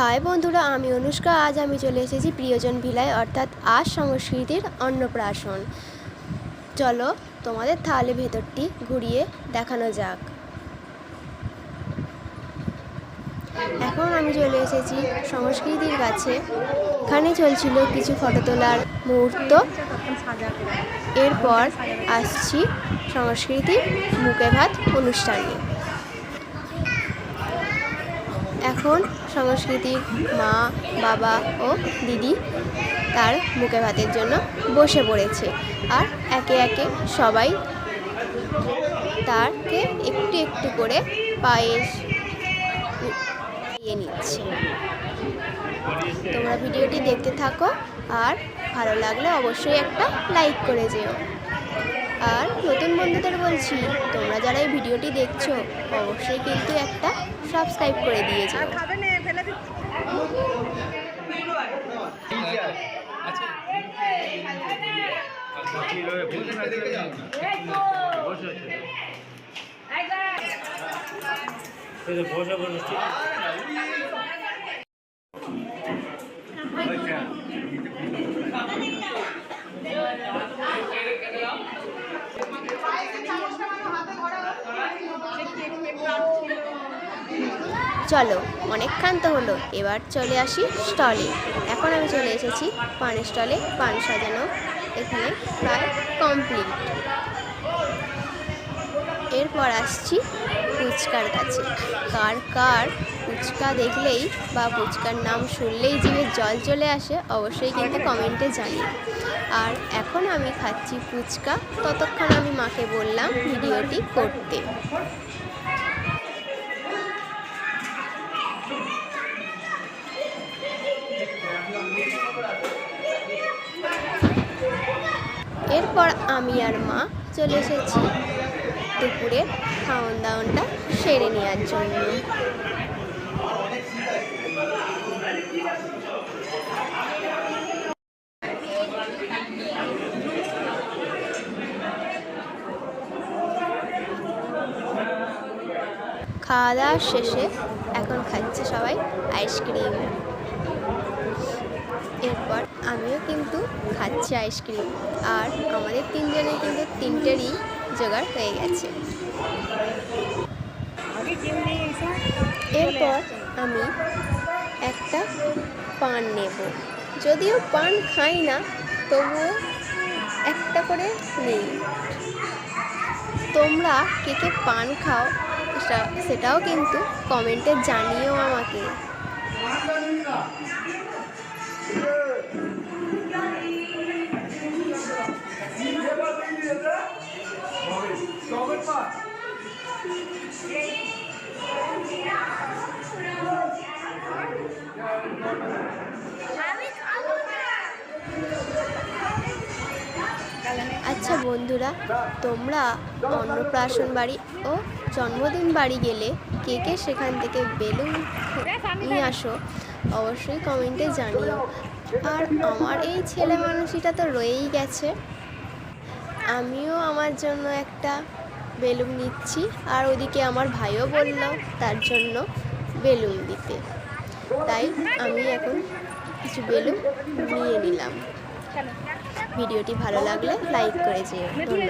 High বন্ধুরা, আমি অনুষ্কা। আজ আমি চলে এসেছি প্রিয়জন ভিলায়, অর্থাৎ আজ সংস্কৃতির অন্নপ্রাশন। চলো তোমাদের তাহলে ভেতরটি ঘুরিয়ে দেখানো যাক। এখন আমি চলে এসেছি সংস্কৃতির কাছে। এখানে চলছিল কিছু ফটো তোলার মুহূর্ত। এরপর আসছি সংস্কৃতির মুখে ভাত অনুষ্ঠানে। এখন সংস্কৃতির মা, বাবা ও দিদি তার মুখে ভাতের জন্য বসে পড়েছে, আর একে একে সবাই তাকে একটু একটু করে পায়েস দিয়ে নিচ্ছে। তোমরা ভিডিওটি দেখতে থাকো, আর ভালো লাগলে অবশ্যই একটা লাইক করে যেও। আর নতুন বন্ধুদের বলছি, তোমরা যারা এই ভিডিওটি দেখছো অবশ্যই কিন্তু একটা সাবস্ক্রাইব করে দিয়ে যাও। চলো, অনেক ক্ষান্ত হলো, এবার চলে আসি স্টলে। এখন আমি চলে এসেছি পানের স্টলে। পান সাজানো এখানে প্রায় কমপ্লিট। এরপর আসছি ফুচকার কাছে। কার কার ফুচকা দেখলেই বা ফুচকার নাম শুনলেই জিভে জল চলে আসে, অবশ্যই কিন্তু কমেন্টে জানিও। আর এখন আমি খাচ্ছি ফুচকা। ততক্ষণ আমি মাকে বললাম ভিডিওটি করতে। এরপর আমি আর মা চলে এসেছি দুপুরের খাওয়ান দাওয়ানটা সেরে নেওয়ার জন্য। খাওয়া দাওয়া শেষে এখন খাচ্ছে সবাই আইসক্রিম। এরপর আমিও কিন্তু খাচ্ছি আইসক্রিম, আর আমাদের তিনজনে কিন্তু তিনটেরই জোগাড় হয়ে গেছে। এরপর আমি একটা পান নেব। যদিও পান খাই না, তবুও একটা করে নিই। তোমরা কে কে পান খাও সেটাও কিন্তু কমেন্টে জানিও আমাকে। আচ্ছা বন্ধুরা, তোমরা অন্নপ্রাশন বাড়ি ও জন্মদিন বাড়ি গেলে কে কে সেখান থেকে বেলুন নিয়ে আসো অবশ্যই কমেন্টে জানিও। আর আমার এই ছেলে মানুষটা তো রয়েই গেছে, আমিও আমার জন্য একটা বেলুন নিচ্ছি। আর ওদিকে আমার ভাইও বলল তার জন্য বেলুন দিতে, তাই আমি এখন কিছু বেলুন নিয়ে নিলাম। ভিডিওটি ভালো লাগলে লাইক করে যেও। ধন্যবাদ।